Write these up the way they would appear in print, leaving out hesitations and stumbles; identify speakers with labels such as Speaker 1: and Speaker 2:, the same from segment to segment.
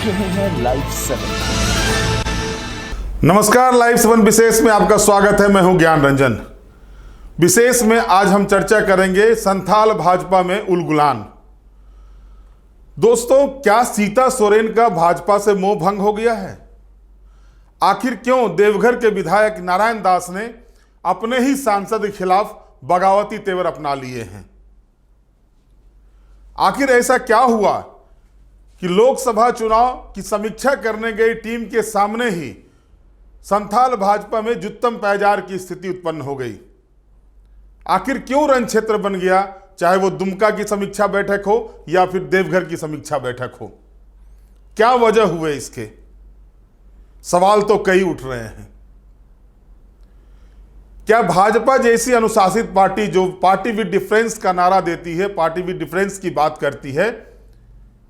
Speaker 1: रहे हैं लाइव 7।
Speaker 2: नमस्कार, लाइव 7 विशेष में आपका स्वागत है। मैं हूं ज्ञान रंजन। विशेष में आज हम चर्चा करेंगे संथाल भाजपा में उलगुलान। दोस्तों, क्या सीता सोरेन का भाजपा से मोह भंग हो गया है? आखिर क्यों देवघर के विधायक नारायण दास ने अपने ही सांसद के खिलाफ बगावती तेवर अपना लिए हैं? आखिर ऐसा क्या हुआ कि लोकसभा चुनाव की समीक्षा करने गई टीम के सामने ही संथाल भाजपा में जुत्तम पैजार की स्थिति उत्पन्न हो गई? आखिर क्यों रण क्षेत्र बन गया, चाहे वो दुमका की समीक्षा बैठक हो या फिर देवघर की समीक्षा बैठक हो? क्या वजह हुए इसके? सवाल तो कई उठ रहे हैं। क्या भाजपा जैसी अनुशासित पार्टी जो पार्टी विद डिफरेंस का नारा देती है, पार्टी विद डिफरेंस की बात करती है,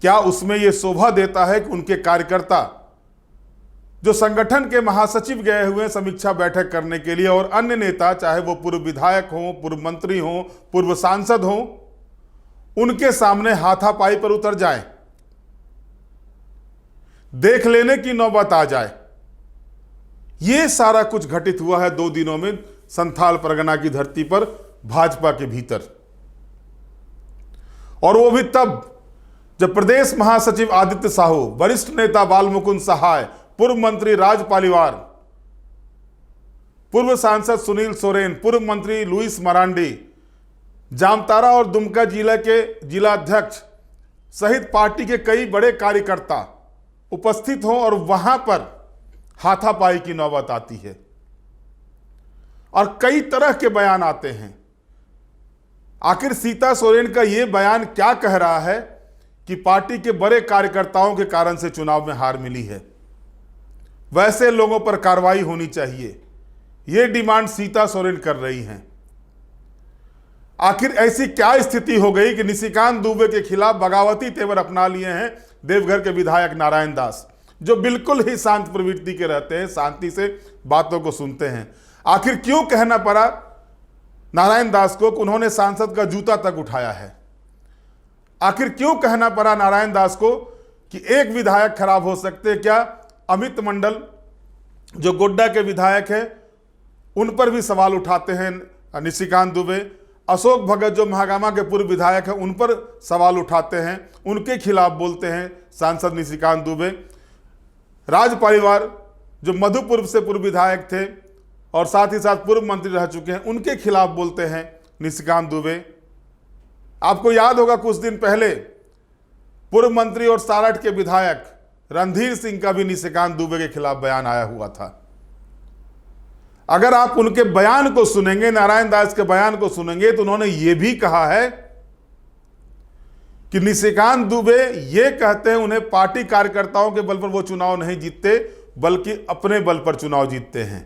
Speaker 2: क्या उसमें यह शोभा देता है कि उनके कार्यकर्ता जो संगठन के महासचिव गए हुए समीक्षा बैठक करने के लिए और अन्य नेता, चाहे वो पूर्व विधायक हों, पूर्व मंत्री हों, पूर्व सांसद हों, उनके सामने हाथापाई पर उतर जाएं, देख लेने की नौबत आ जाए? यह सारा कुछ घटित हुआ है 2 दिनों में संथाल परगना की धरती पर भाजपा के भीतर। और वो भी तब जब प्रदेश महासचिव आदित्य साहू, वरिष्ठ नेता बालमुकुंद सहाय, पूर्व मंत्री राज पालीवार, पूर्व सांसद सुनील सोरेन, पूर्व मंत्री लुइस मरांडी, जामताड़ा और दुमका जिला के जिलाध्यक्ष सहित पार्टी के कई बड़े कार्यकर्ता उपस्थित हों और वहां पर हाथापाई की नौबत आती है और कई तरह के बयान आते हैं। आखिर सीता सोरेन का यह बयान क्या कह रहा है कि पार्टी के बड़े कार्यकर्ताओं के कारण से चुनाव में हार मिली है, वैसे लोगों पर कार्रवाई होनी चाहिए, यह डिमांड सीता सोरेन कर रही हैं। आखिर ऐसी क्या स्थिति हो गई कि निशिकांत दुबे के खिलाफ बगावती तेवर अपना लिए हैं देवघर के विधायक नारायण दास, जो बिल्कुल ही शांत प्रवृत्ति के रहते हैं, शांति से बातों को सुनते हैं? आखिर क्यों कहना पड़ा नारायण दास को कि उन्होंने सांसद का जूता तक उठाया है? आखिर क्यों कहना पड़ा नारायण दास को कि एक विधायक खराब हो सकते? क्या अमित मंडल जो गोड्डा के विधायक हैं उन पर भी सवाल उठाते हैं निशिकांत दुबे, अशोक भगत जो महागामा के पूर्व विधायक हैं उन पर सवाल उठाते हैं, उनके खिलाफ बोलते हैं सांसद निशिकांत दुबे, राज परिवार जो मधुपुर से पूर्व विधायक थे और साथ ही साथ पूर्व मंत्री रह चुके हैं, उनके खिलाफ बोलते हैं निशिकांत दुबे। आपको याद होगा कुछ दिन पहले पूर्व मंत्री और सारठ के विधायक रणधीर सिंह का भी निशिकांत दुबे के खिलाफ बयान आया हुआ था। अगर आप उनके बयान को सुनेंगे, नारायण दास के बयान को सुनेंगे, तो उन्होंने यह भी कहा है कि निशिकांत दुबे ये कहते हैं उन्हें पार्टी कार्यकर्ताओं के बल पर वो चुनाव नहीं जीतते, बल्कि अपने बल पर चुनाव जीतते हैं।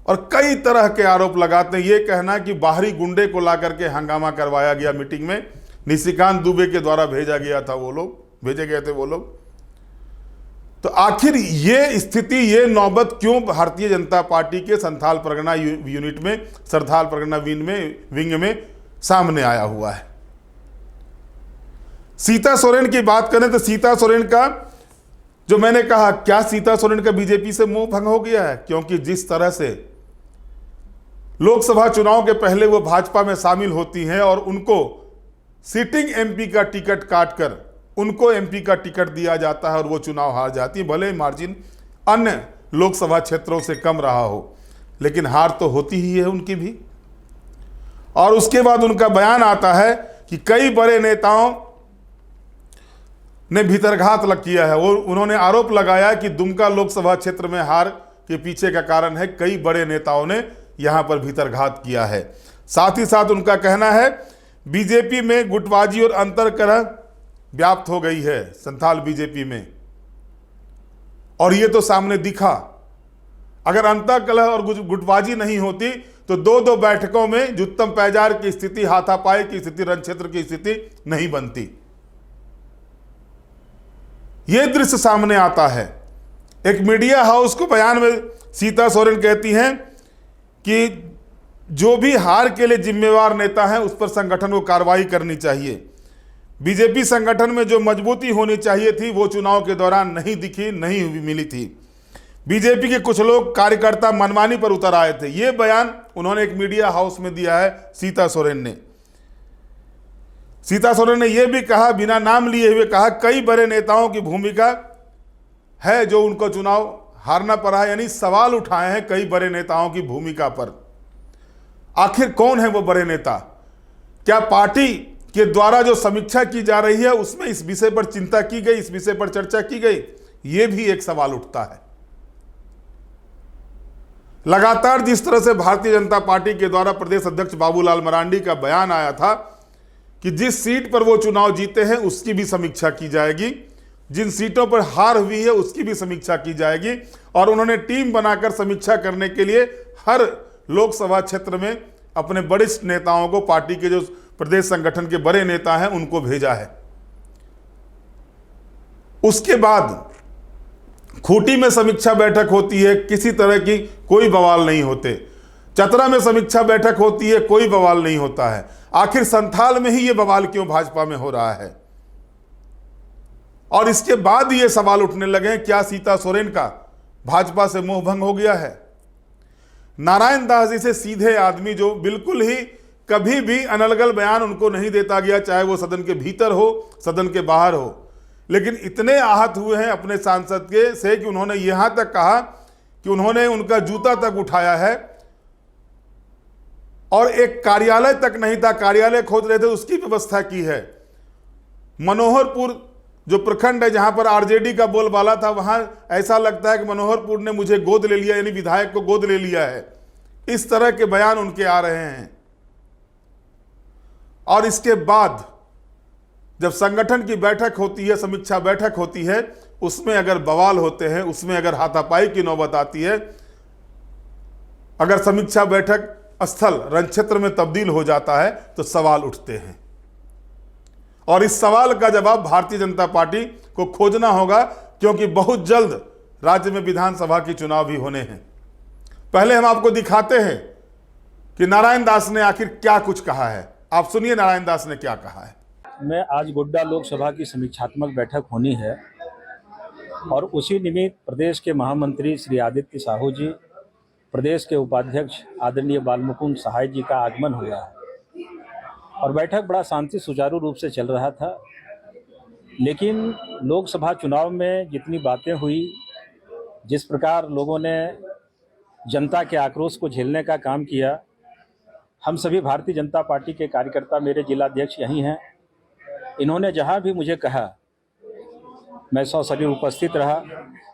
Speaker 2: और कई तरह के आरोप लगाते हैं। ये कहना कि बाहरी गुंडे को ला करके हंगामा करवाया गया मीटिंग में, निशिकांत दुबे के द्वारा भेजे गए थे वो लोग। तो आखिर ये स्थिति, ये नौबत क्यों भारतीय जनता पार्टी के संथाल परगना यूनिट में, संथाल परगना विंग में सामने आया हुआ है? सीता सोरेन की बात करें तो सीता सोरेन का जो मैंने कहा, क्या सीता सोरेन का बीजेपी से मोह भंग हो गया है? क्योंकि जिस तरह से लोकसभा चुनाव के पहले वो भाजपा में शामिल होती हैं और उनको सिटिंग एमपी का टिकट काटकर उनको एमपी का टिकट दिया जाता है और वो चुनाव हार जाती है, भले ही मार्जिन अन्य लोकसभा क्षेत्रों से कम रहा हो, लेकिन हार तो होती ही है उनकी भी। और उसके बाद उनका बयान आता है कि कई बड़े नेताओं ने भीतरघात किया है। वो उन्होंने आरोप लगाया कि दुमका लोकसभा क्षेत्र में हार के पीछे का कारण है कई बड़े नेताओं ने यहां पर भीतरघात किया है। साथ ही साथ उनका कहना है बीजेपी में गुटबाजी और अंतरकलह व्याप्त हो गई है संथाल बीजेपी में, और ये तो सामने दिखा। अगर अंतरकलह और गुटबाजी नहीं होती तो 2-2 बैठकों में जुत्तम पैजार की स्थिति, हाथापाई की स्थिति, रण क्षेत्र की स्थिति नहीं बनती। यह दृश्य सामने आता है। एक मीडिया हाउस को बयान में सीता सोरेन कहती हैं कि जो भी हार के लिए जिम्मेवार नेता हैं उस पर संगठन को कार्रवाई करनी चाहिए। बीजेपी संगठन में जो मजबूती होनी चाहिए थी वो चुनाव के दौरान नहीं दिखी, नहीं मिली थी। बीजेपी के कुछ लोग कार्यकर्ता मनमानी पर उतर आए थे। ये बयान उन्होंने एक मीडिया हाउस में दिया है सीता सोरेन ने। सीता सोरेन ने यह भी कहा, बिना नाम लिए हुए कहा, कई बड़े नेताओं की भूमिका है जो उनको चुनाव हारना पड़ा है। यानी सवाल उठाए हैं कई बड़े नेताओं की भूमिका पर। आखिर कौन है वो बड़े नेता? क्या पार्टी के द्वारा जो समीक्षा की जा रही है उसमें इस विषय पर चिंता की गई, इस विषय पर चर्चा की गई? यह भी एक सवाल उठता है। लगातार जिस तरह से भारतीय जनता पार्टी के द्वारा प्रदेश अध्यक्ष बाबूलाल मरांडी का बयान आया था कि जिस सीट पर वो चुनाव जीते हैं उसकी भी समीक्षा की जाएगी, जिन सीटों पर हार हुई है उसकी भी समीक्षा की जाएगी, और उन्होंने टीम बनाकर समीक्षा करने के लिए हर लोकसभा क्षेत्र में अपने वरिष्ठ नेताओं को, पार्टी के जो प्रदेश संगठन के बड़े नेता हैं उनको भेजा है। उसके बाद खूंटी में समीक्षा बैठक होती है, किसी तरह की कोई बवाल नहीं होते। चतरा में समीक्षा बैठक होती है, कोई बवाल नहीं होता है। आखिर संथाल में ही यह बवाल क्यों भाजपा में हो रहा है? और इसके बाद ये सवाल उठने लगे हैं, क्या सीता सोरेन का भाजपा से मोह भंग हो गया है? नारायण दास जैसे सीधे आदमी जो बिल्कुल ही कभी भी अनलगल बयान उनको नहीं देता गया, चाहे वो सदन के भीतर हो, सदन के बाहर हो, लेकिन इतने आहत हुए हैं अपने सांसद के से कि उन्होंने यहां तक कहा कि उन्होंने उनका जूता तक उठाया है, और एक कार्यालय तक नहीं था, कार्यालय खोद रहे थे, उसकी व्यवस्था की है। मनोहरपुर जो प्रखंड है जहां पर आरजेडी का बोलबाला था, वहां ऐसा लगता है कि मनोहरपुर ने मुझे गोद ले लिया, यानी विधायक को गोद ले लिया है। इस तरह के बयान उनके आ रहे हैं। और इसके बाद जब संगठन की बैठक होती है, समीक्षा बैठक होती है, उसमें अगर बवाल होते हैं, उसमें अगर हाथापाई की नौबत आती है, अगर समीक्षा बैठक स्थल रणक्षेत्र में तब्दील हो जाता है तो सवाल उठते हैं। और इस सवाल का जवाब भारतीय जनता पार्टी को खोजना होगा, क्योंकि बहुत जल्द राज्य में विधानसभा की चुनाव भी होने हैं। पहले हम आपको दिखाते हैं कि नारायण दास ने आखिर क्या कुछ कहा है। आप सुनिए नारायण दास ने क्या कहा है।
Speaker 3: में आज गोड्डा लोकसभा की समीक्षात्मक बैठक होनी है, और उसी निमित्त प्रदेश के महामंत्री श्री आदित्य साहू जी, प्रदेश के उपाध्यक्ष आदरणीय बालमुकुंद सहाय जी का आगमन हुआ है, और बैठक बड़ा शांति सुचारू रूप से चल रहा था। लेकिन लोकसभा चुनाव में जितनी बातें हुई, जिस प्रकार लोगों ने जनता के आक्रोश को झेलने का काम किया, हम सभी भारतीय जनता पार्टी के कार्यकर्ता, मेरे जिलाध्यक्ष यहीं हैं, इन्होंने जहां भी मुझे कहा मैं सशरीर उपस्थित रहा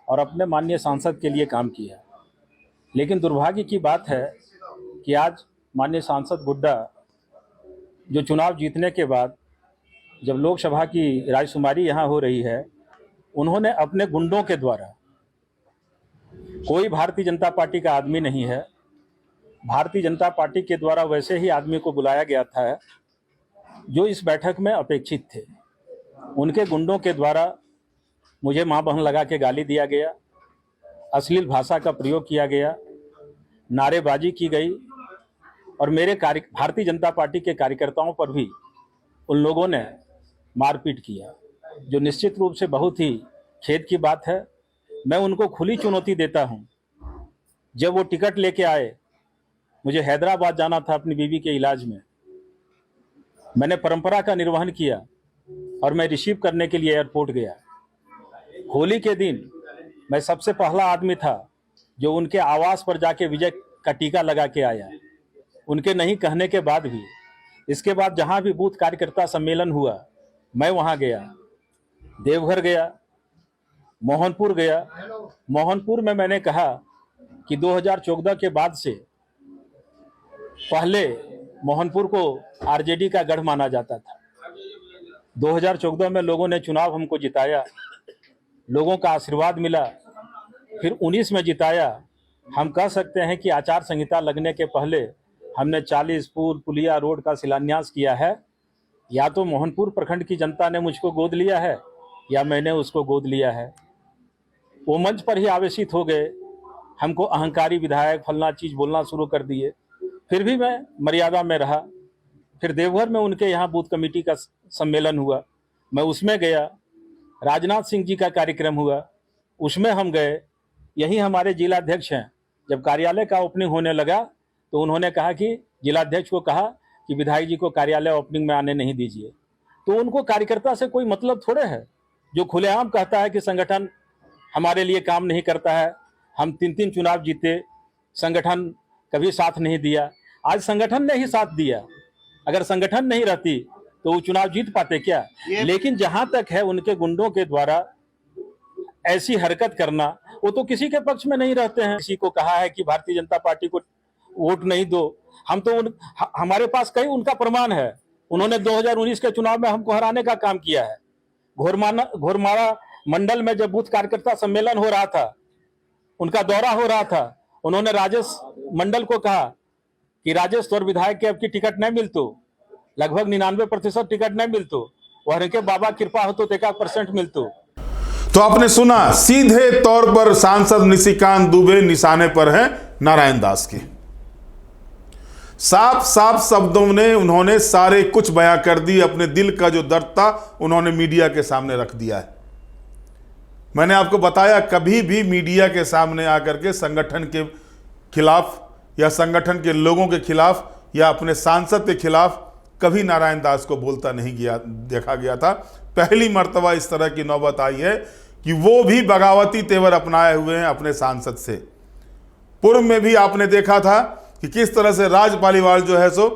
Speaker 3: और अपने माननीय सांसद के लिए काम किया। लेकिन दुर्भाग्य की बात है कि आज माननीय सांसद गुड्डा जो चुनाव जीतने के बाद जब लोकसभा की रायशुमारी यहाँ हो रही है, उन्होंने अपने गुंडों के द्वारा, कोई भारतीय जनता पार्टी का आदमी नहीं है, भारतीय जनता पार्टी के द्वारा वैसे ही आदमी को बुलाया गया था जो इस बैठक में अपेक्षित थे, उनके गुंडों के द्वारा मुझे मां बहन लगा के गाली दिया गया, अश्लील भाषा का प्रयोग किया गया, नारेबाजी की गई, और मेरे भारतीय जनता पार्टी के कार्यकर्ताओं पर भी उन लोगों ने मारपीट किया, जो निश्चित रूप से बहुत ही खेद की बात है। मैं उनको खुली चुनौती देता हूं, जब वो टिकट लेके आए, मुझे हैदराबाद जाना था अपनी बीवी के इलाज में, मैंने परंपरा का निर्वहन किया और मैं रिसीव करने के लिए एयरपोर्ट गया। होली के दिन मैं सबसे पहला आदमी था जो उनके आवास पर जाके विजय का टीका लगा के आया, उनके नहीं कहने के बाद भी। इसके बाद जहां भी बूथ कार्यकर्ता सम्मेलन हुआ मैं वहां गया, देवघर गया, मोहनपुर गया। मोहनपुर में मैंने कहा कि 2014 के बाद से पहले मोहनपुर को आरजेडी का गढ़ माना जाता था। 2014 में लोगों ने चुनाव हमको जिताया, लोगों का आशीर्वाद मिला, फिर 19 में जिताया। हम कह सकते हैं कि आचार संहिता लगने के पहले हमने 40 पुल पुलिया रोड का शिलान्यास किया है। या तो मोहनपुर प्रखंड की जनता ने मुझको गोद लिया है या मैंने उसको गोद लिया है। वो मंच पर ही आवेशित हो गए, हमको अहंकारी विधायक फलना चीज बोलना शुरू कर दिए। फिर भी मैं मर्यादा में रहा। फिर देवघर में उनके यहाँ बूथ कमेटी का सम्मेलन हुआ, मैं उसमें गया, राजनाथ सिंह जी का कार्यक्रम हुआ, उसमें हम गए। यही हमारे जिलाध्यक्ष हैं, जब कार्यालय का ओपनिंग होने लगा तो उन्होंने कहा कि जिलाध्यक्ष को कहा कि विधायक जी को कार्यालय ओपनिंग में आने नहीं दीजिए। तो उनको कार्यकर्ता से कोई मतलब थोड़े है, जो खुलेआम कहता है कि संगठन हमारे लिए काम नहीं करता है। हम 3 चुनाव जीते, संगठन कभी साथ नहीं दिया। आज संगठन ने ही साथ दिया। अगर संगठन नहीं रहती तो वो चुनाव जीत पाते क्या? लेकिन जहां तक है उनके गुंडों के द्वारा ऐसी हरकत करना, वो तो किसी के पक्ष में नहीं रहते हैं। किसी को कहा है कि भारतीय जनता पार्टी को वोट नहीं दो, हम तो हमारे पास कई उनका प्रमाण है। उन्होंने 2019 के चुनाव में हमको हराने का काम किया है। घोरमारा मंडल में जब बूथ कार्यकर्ता सम्मेलन हो रहा था, उनका दौरा हो रहा था, उन्होंने राजेश मंडल को कहा कि राजेश तौर विधायक के अब की टिकट नहीं मिलतो, लगभग 99% टिकट नहीं मिलतो, वह के बाबा कृपा हो तो 1% मिलतो।
Speaker 2: तो आपने सुना, सीधे तौर पर सांसद निशिकांत दुबे निशाने पर हैं नारायण दास की। साफ साफ शब्दों में उन्होंने सारे कुछ बयां कर दी। अपने दिल का जो दर्द था उन्होंने मीडिया के सामने रख दिया है। मैंने आपको बताया, कभी भी मीडिया के सामने आकर के संगठन के खिलाफ या संगठन के लोगों के खिलाफ या अपने सांसद के खिलाफ कभी नारायण दास को बोलता नहीं गया देखा गया था। पहली मर्तबा इस तरह की नौबत आई है कि वो भी बगावती तेवर अपनाए हुए हैं अपने सांसद से। पूर्व में भी आपने देखा था कि किस तरह से राज पालीवाल जो है सो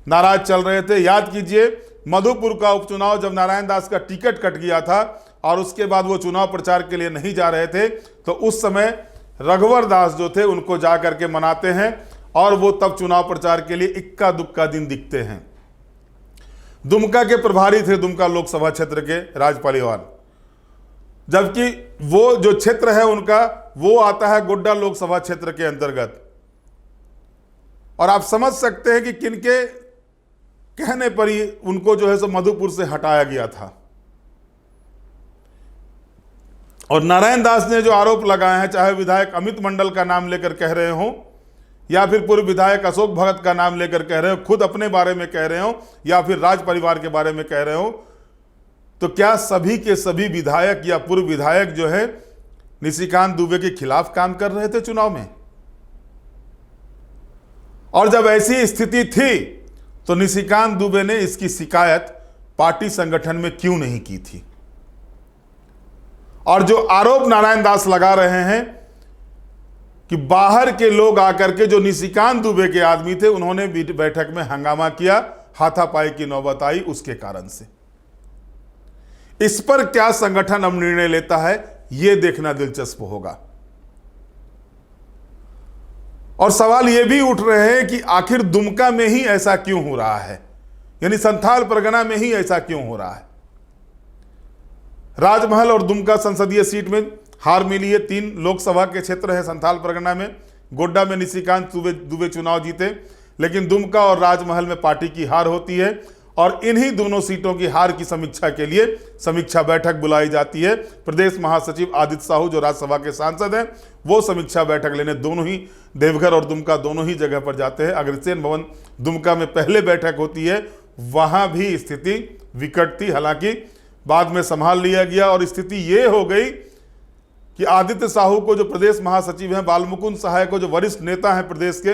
Speaker 2: नाराज चल रहे थे। याद कीजिए, मधुपुर का उपचुनाव जब नारायण दास का टिकट कट गया था और उसके बाद वो चुनाव प्रचार के लिए नहीं जा रहे थे, तो उस समय रघुवर दास जो थे उनको जा करके मनाते हैं और वो तब चुनाव प्रचार के लिए इक्का दुक्का दिन दिखते हैं। दुमका के प्रभारी थे, दुमका लोकसभा क्षेत्र के राज पालीवाल, जबकि वो जो क्षेत्र है उनका वो आता है गोड्डा लोकसभा क्षेत्र के अंतर्गत। और आप समझ सकते हैं कि किनके कहने पर ही उनको जो है सो मधुपुर से हटाया गया था। और नारायण दास ने जो आरोप लगाए हैं, चाहे विधायक अमित मंडल का नाम लेकर कह रहे हो या फिर पूर्व विधायक अशोक भगत का नाम लेकर कह रहे हो, खुद अपने बारे में कह रहे हो या फिर राज परिवार के बारे में कह रहे हो, तो क्या सभी के सभी विधायक या पूर्व विधायक जो है निशिकांत दुबे के खिलाफ काम कर रहे थे चुनाव में? और जब ऐसी स्थिति थी तो निशिकांत दुबे ने इसकी शिकायत पार्टी संगठन में क्यों नहीं की थी? और जो आरोप नारायण दास लगा रहे हैं कि बाहर के लोग आकर के जो निशिकांत दुबे के आदमी थे उन्होंने बैठक में हंगामा किया, हाथापाई की नौबत आई उसके कारण से। इस पर क्या संगठन अब निर्णय लेता है, यह देखना दिलचस्प होगा। और सवाल यह भी उठ रहे हैं कि आखिर दुमका में ही ऐसा क्यों हो रहा है, यानी संथाल परगना में ही ऐसा क्यों हो रहा है। राजमहल और दुमका संसदीय सीट में हार मिली है। 3 लोकसभा के क्षेत्र है संथाल परगना में। गोड्डा में निशिकांत दुबे चुनाव जीते, लेकिन दुमका और राजमहल में पार्टी की हार होती है और इन्हीं दोनों सीटों की हार की समीक्षा के लिए समीक्षा बैठक बुलाई जाती है। प्रदेश महासचिव आदित्य साहू जो राज्यसभा के सांसद हैं, वो समीक्षा बैठक लेने दोनों ही देवघर और दुमका दोनों ही जगह पर जाते हैं। अग्रसेन भवन दुमका में पहले बैठक होती है, वहां भी स्थिति विकट थी, हालांकि बाद में संभाल लिया गया और स्थिति ये हो गई कि आदित्य साहू को जो प्रदेश महासचिव हैं, बालमुकुंद सहाय को जो वरिष्ठ नेता हैं प्रदेश के,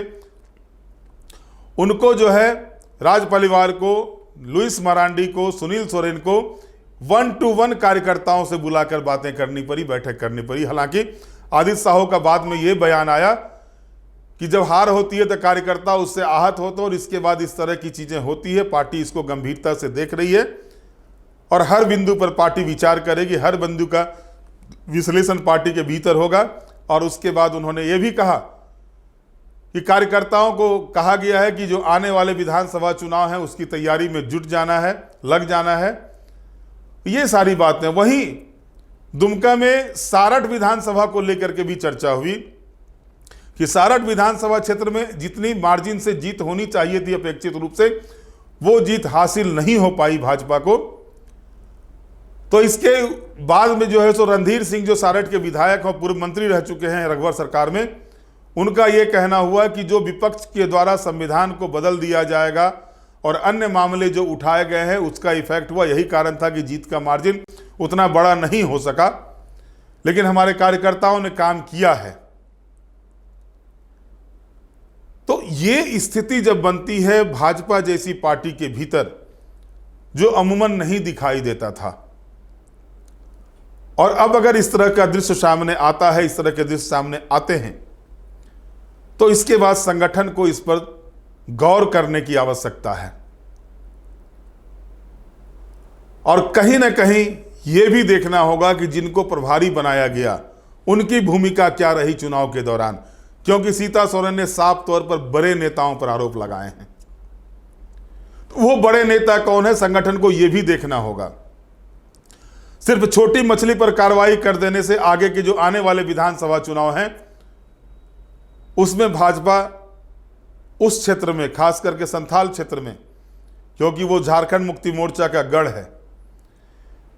Speaker 2: उनको जो है राज परिवार को, लुइस मरांडी को, सुनील सोरेन को 1-to-1 कार्यकर्ताओं से बुलाकर बातें करनी पड़ी, बैठक करनी पड़ी। हालांकि आदित्य साहू का बाद में यह बयान आया कि जब हार होती है तो कार्यकर्ता उससे आहत होते और इसके बाद इस तरह की चीजें होती है। पार्टी इसको गंभीरता से देख रही है और हर बिंदु पर पार्टी विचार करेगी, हर बिंदु का विश्लेषण पार्टी के भीतर होगा। और उसके बाद उन्होंने ये भी कहा कि कार्यकर्ताओं को कहा गया है कि जो आने वाले विधानसभा चुनाव है उसकी तैयारी में जुट जाना है, लग जाना है, ये सारी बातें। वहीं दुमका में सारठ विधानसभा को लेकर के भी चर्चा हुई कि सारठ विधानसभा क्षेत्र में जितनी मार्जिन से जीत होनी चाहिए थी अपेक्षित रूप से, वो जीत हासिल नहीं हो पाई भाजपा को। तो इसके बाद में जो है सो रणधीर सिंह जो सारठ के विधायक और पूर्व मंत्री रह चुके हैं रघुवर सरकार में, उनका यह कहना हुआ कि जो विपक्ष के द्वारा संविधान को बदल दिया जाएगा और अन्य मामले जो उठाए गए हैं उसका इफेक्ट हुआ। यही कारण था कि जीत का मार्जिन उतना बड़ा नहीं हो सका, लेकिन हमारे कार्यकर्ताओं ने काम किया है। तो ये स्थिति जब बनती है भाजपा जैसी पार्टी के भीतर, जो अमूमन नहीं दिखाई देता था, और अब अगर इस तरह का दृश्य सामने आता है, इस तरह के दृश्य सामने आते हैं, तो इसके बाद संगठन को इस पर गौर करने की आवश्यकता है। और कहीं ना कहीं यह भी देखना होगा कि जिनको प्रभारी बनाया गया उनकी भूमिका क्या रही चुनाव के दौरान, क्योंकि सीता सोरेन ने साफ तौर पर बड़े नेताओं पर आरोप लगाए हैं। तो वो बड़े नेता कौन है, संगठन को यह भी देखना होगा। सिर्फ छोटी मछली पर कार्रवाई कर देने से आगे के जो आने वाले विधानसभा चुनाव हैं उसमें भाजपा उस क्षेत्र में, खास करके संथाल क्षेत्र में, क्योंकि वो झारखंड मुक्ति मोर्चा का गढ़ है।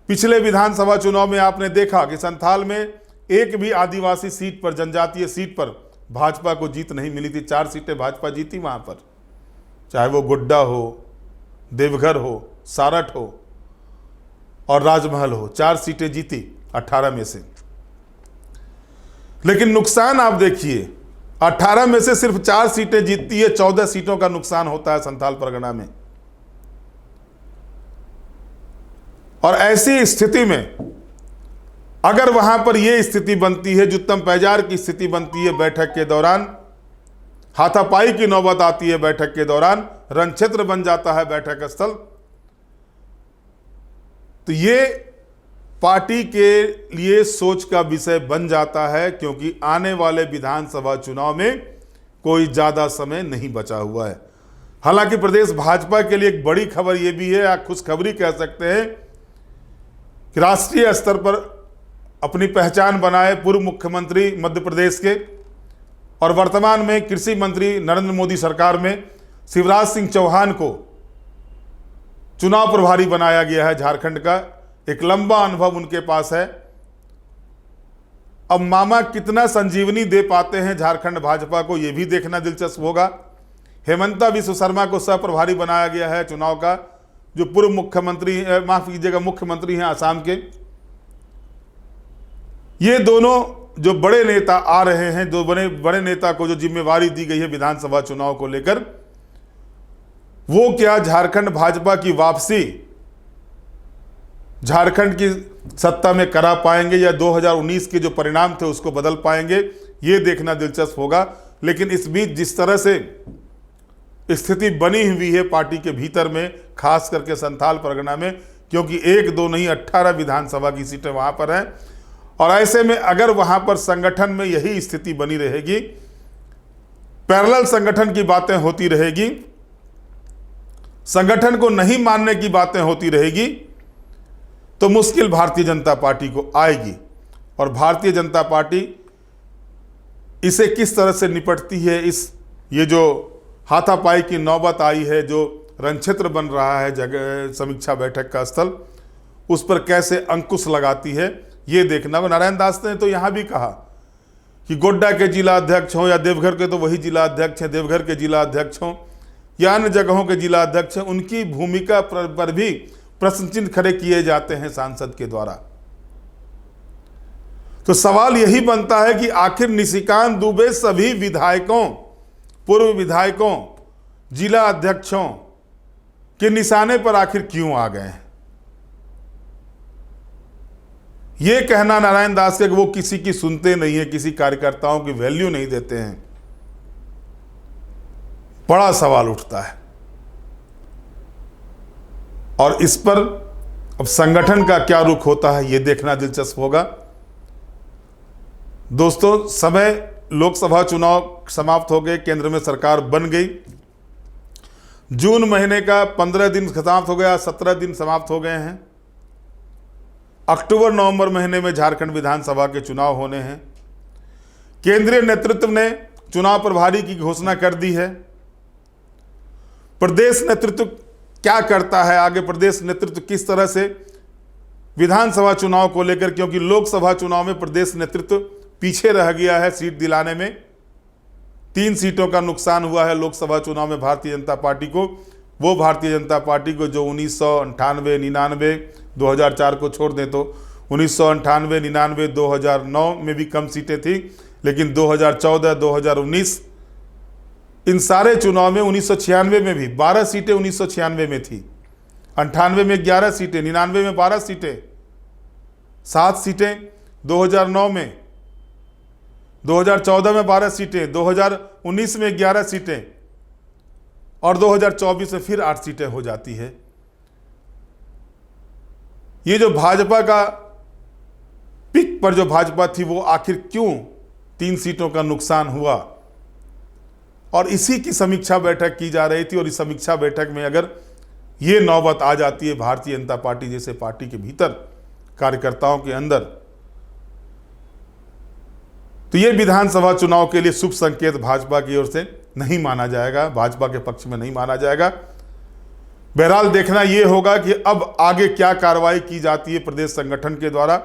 Speaker 2: पिछले विधानसभा चुनाव में आपने देखा कि संथाल में एक भी आदिवासी सीट पर, जनजातीय सीट पर भाजपा को जीत नहीं मिली थी। 4 सीटें भाजपा जीती वहां पर, चाहे वो गोड्डा हो, देवघर हो, सारठ हो और राजमहल हो। 4 सीटें जीती 18 में से। लेकिन नुकसान आप देखिए, 18 में से सिर्फ 4 सीटें जीतती है, 14 सीटों का नुकसान होता है संथाल परगना में। और ऐसी स्थिति में अगर वहां पर यह स्थिति बनती है, जो उत्तम पैजार की स्थिति बनती है बैठक के दौरान, हाथापाई की नौबत आती है बैठक के दौरान, रणक्षेत्र बन जाता है बैठक स्थल, तो ये पार्टी के लिए सोच का विषय बन जाता है, क्योंकि आने वाले विधानसभा चुनाव में कोई ज्यादा समय नहीं बचा हुआ है। हालांकि प्रदेश भाजपा के लिए एक बड़ी खबर यह भी है, या खुशखबरी कह सकते हैं, कि राष्ट्रीय स्तर पर अपनी पहचान बनाए पूर्व मुख्यमंत्री मध्य प्रदेश के और वर्तमान में कृषि मंत्री नरेंद्र मोदी सरकार में शिवराज सिंह चौहान को चुनाव प्रभारी बनाया गया है झारखंड का। एक लंबा अनुभव उनके पास है। अब मामा कितना संजीवनी दे पाते हैं झारखंड भाजपा को, यह भी देखना दिलचस्प होगा। हेमंता विश्व शर्मा को सह प्रभारी बनाया गया है चुनाव का, जो पूर्व मुख्यमंत्री, माफ कीजिएगा, मुख्यमंत्री हैं आसाम के। ये दोनों जो बड़े नेता आ रहे हैं, दो बड़े नेता को जो जिम्मेवारी दी गई है विधानसभा चुनाव को लेकर, वो क्या झारखंड भाजपा की वापसी झारखंड की सत्ता में करा पाएंगे, या 2019 के जो परिणाम थे उसको बदल पाएंगे, ये देखना दिलचस्प होगा। लेकिन इस बीच जिस तरह से स्थिति बनी हुई है पार्टी के भीतर में, खास करके संथाल परगना में, क्योंकि 1, 2 नहीं 18 विधानसभा की सीटें वहां पर हैं, और ऐसे में अगर वहां पर संगठन में यही स्थिति बनी रहेगी, पैरेलल संगठन की बातें होती रहेगी, संगठन को नहीं मानने की बातें होती रहेगी, तो मुश्किल भारतीय जनता पार्टी को आएगी। और भारतीय जनता पार्टी इसे किस तरह से निपटती है, ये जो हाथापाई की नौबत आई है, जो रणक्षेत्र बन रहा है जगह समीक्षा बैठक का स्थल, उस पर कैसे अंकुश लगाती है, ये देखना। नारायण दास ने तो यहाँ भी कहा कि गोड्डा के जिला अध्यक्ष हों या देवघर के, तो वही जिला अध्यक्ष हैं, देवघर के जिला अध्यक्ष हों या अन्य जगहों के जिला अध्यक्ष हैं, उनकी भूमिका पर भी प्रश्न चिन्ह खड़े किए जाते हैं सांसद के द्वारा। तो सवाल यही बनता है कि आखिर निशिकांत दुबे सभी विधायकों, पूर्व विधायकों, जिला अध्यक्षों के निशाने पर आखिर क्यों आ गए हैं। यह कहना नारायण दास के कि वो किसी की सुनते नहीं है, किसी कार्यकर्ताओं की वैल्यू नहीं देते हैं, बड़ा सवाल उठता है। और इस पर अब संगठन का क्या रुख होता है, यह देखना दिलचस्प होगा। दोस्तों, समय लोकसभा चुनाव समाप्त हो गए, केंद्र में सरकार बन गई। जून महीने का 15 दिन समाप्त हो गया, 17 दिन समाप्त हो गए हैं। अक्टूबर नवंबर महीने में झारखंड विधानसभा के चुनाव होने हैं। केंद्रीय नेतृत्व ने चुनाव प्रभारी की घोषणा कर दी है। प्रदेश नेतृत्व क्या करता है आगे, प्रदेश नेतृत्व किस तरह से विधानसभा चुनाव को लेकर, क्योंकि लोकसभा चुनाव में प्रदेश नेतृत्व पीछे रह गया है सीट दिलाने में। 3 सीटों का नुकसान हुआ है लोकसभा चुनाव में भारतीय जनता पार्टी को। वो भारतीय जनता पार्टी को जो 1998, 99, 2004 को छोड़ दें तो 1998, 99, 2009 में भी कम सीटें थी, लेकिन 2014, 2019 इन सारे चुनाव में 1996 में भी 12 सीटें 1996 में थी, 98 में 11 सीटें, 99 में 12 सीटें, 7 सीटें 2009 में, 2014 में 12 सीटें, 2019 में 11 सीटें और 2024 में फिर 8 सीटें हो जाती है। ये जो भाजपा का पिक पर जो भाजपा थी वो आखिर क्यों 3 सीटों का नुकसान हुआ, और इसी की समीक्षा बैठक की जा रही थी। और इस समीक्षा बैठक में अगर ये नौबत आ जाती है भारतीय जनता पार्टी जैसे पार्टी के भीतर कार्यकर्ताओं के अंदर, तो ये विधानसभा चुनाव के लिए शुभ संकेत भाजपा की ओर से नहीं माना जाएगा, भाजपा के पक्ष में नहीं माना जाएगा। बहरहाल देखना ये होगा कि अब आगे क्या कार्रवाई की जाती है प्रदेश संगठन के द्वारा।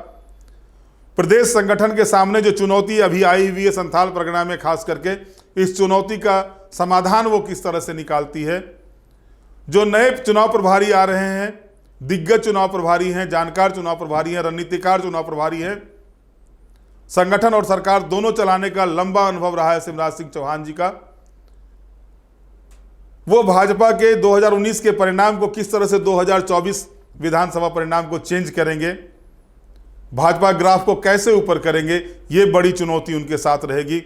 Speaker 2: प्रदेश संगठन के सामने जो चुनौती अभी आई हुई है संथाल परगना में, खास करके इस चुनौती का समाधान वो किस तरह से निकालती है। जो नए चुनाव प्रभारी आ रहे हैं, दिग्गज चुनाव प्रभारी हैं, जानकार चुनाव प्रभारी हैं, रणनीतिकार चुनाव प्रभारी हैं, संगठन और सरकार दोनों चलाने का लंबा अनुभव रहा है शिवराज सिंह चौहान जी का। वो भाजपा के 2019 के परिणाम को किस तरह से 2024 विधानसभा परिणाम को चेंज करेंगे, भाजपा ग्राफ को कैसे ऊपर करेंगे, ये बड़ी चुनौती उनके साथ रहेगी।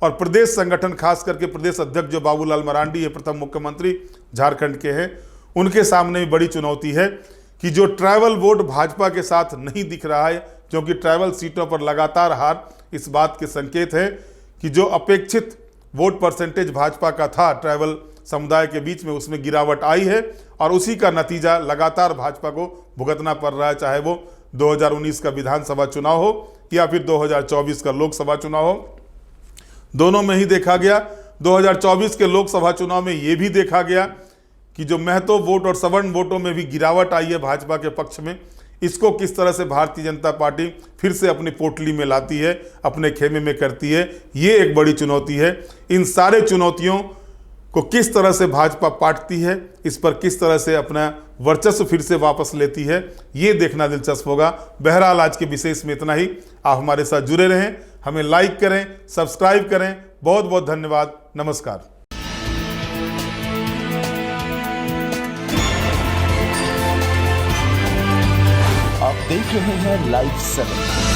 Speaker 2: और प्रदेश संगठन, खास करके प्रदेश अध्यक्ष जो बाबूलाल मरांडी है, प्रथम मुख्यमंत्री झारखंड के हैं, उनके सामने भी बड़ी चुनौती है कि जो ट्राइबल वोट भाजपा के साथ नहीं दिख रहा है, क्योंकि ट्राइबल सीटों पर लगातार हार इस बात के संकेत है कि जो अपेक्षित वोट परसेंटेज भाजपा का था ट्राइबल समुदाय के बीच में, उसमें गिरावट आई है और उसी का नतीजा लगातार भाजपा को भुगतना पड़ रहा है, चाहे वो 2019 का विधानसभा चुनाव हो या फिर 2024 का लोकसभा चुनाव हो। दोनों में ही देखा गया। 2024 के लोकसभा चुनाव में ये भी देखा गया कि जो महतो वोट और सवर्ण वोटों में भी गिरावट आई है भाजपा के पक्ष में। इसको किस तरह से भारतीय जनता पार्टी फिर से अपनी पोटली में लाती है, अपने खेमे में करती है, ये एक बड़ी चुनौती है। इन सारे चुनौतियों को किस तरह से भाजपा पाटती है, इस पर किस तरह से अपना वर्चस्व फिर से वापस लेती है, ये देखना दिलचस्प होगा। बहरहाल आज के विशेष में इतना ही। आप हमारे साथ जुड़े रहें, हमें लाइक करें, सब्सक्राइब करें। बहुत बहुत धन्यवाद। नमस्कार।
Speaker 1: आप देख रहे हैं लाइव 7।